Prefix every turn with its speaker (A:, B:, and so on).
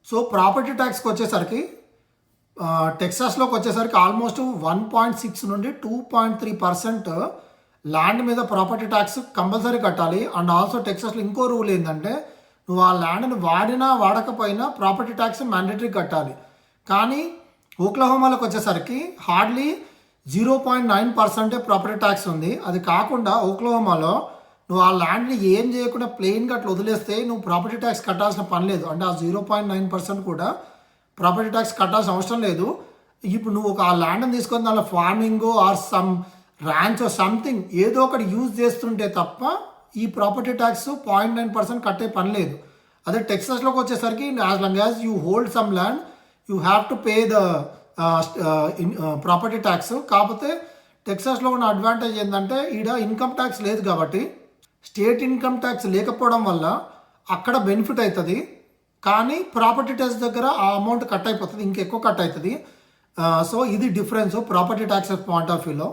A: So property ట్యాక్స్కి వచ్చేసరికి టెక్సాస్లోకి వచ్చేసరికి almost 1.6 నుండి 2.3% ల్యాండ్ మీద ప్రాపర్టీ ట్యాక్స్ కంపల్సరీ కట్టాలి. అండ్ ఆల్సో టెక్సాస్లో ఇంకో రూల్ ఏంటంటే నువ్వు ఆ ల్యాండ్ని వాడినా వాడకపోయినా ప్రాపర్టీ ట్యాక్స్ మ్యాండేటరీ కట్టాలి. కానీ ఓక్లహోమాలోకి వచ్చేసరికి హార్డ్లీ 0.9% ప్రాపర్టీ ట్యాక్స్ ఉంది. అది కాకుండా ఓక్లహోమాలో నువ్వు ఆ ల్యాండ్ని ఏం చేయకుండా ప్లెయిన్గా అట్లా వదిలేస్తే నువ్వు ప్రాపర్టీ ట్యాక్స్ కట్టాల్సిన పని లేదు. అంటే ఆ 0.9% కూడా ప్రాపర్టీ ట్యాక్స్ కట్టాల్సిన అవసరం లేదు. ఇప్పుడు నువ్వు ఒక ఆ ల్యాండ్ని తీసుకొని దానిలో farming are some ranch something ఏదో ఒకటి యూజ్ చేస్తుంటే తప్ప ఈ ప్రాపర్టీ ట్యాక్స్ 0.9% కట్టే పని లేదు. అదే టెక్సాస్లోకి వచ్చేసరికి as long as you hold some land you have to pay the property tax. కాకపోతే టెక్సాస్లో ఉన్న అడ్వాంటేజ్ ఏంటంటే ఈడ ఇన్కమ్ ట్యాక్స్ లేదు కాబట్టి స్టేట్ ఇన్కమ్ ట్యాక్స్ లేకపోవడం వల్ల అక్కడ బెనిఫిట్ అవుతుంది. కానీ ప్రాపర్టీ ట్యాక్స్ దగ్గర ఆ అమౌంట్ కట్ అయిపోతుంది, ఇంకెక్కువ కట్ అవుతుంది. సో ఇది difference property taxes point of వ్యూలో.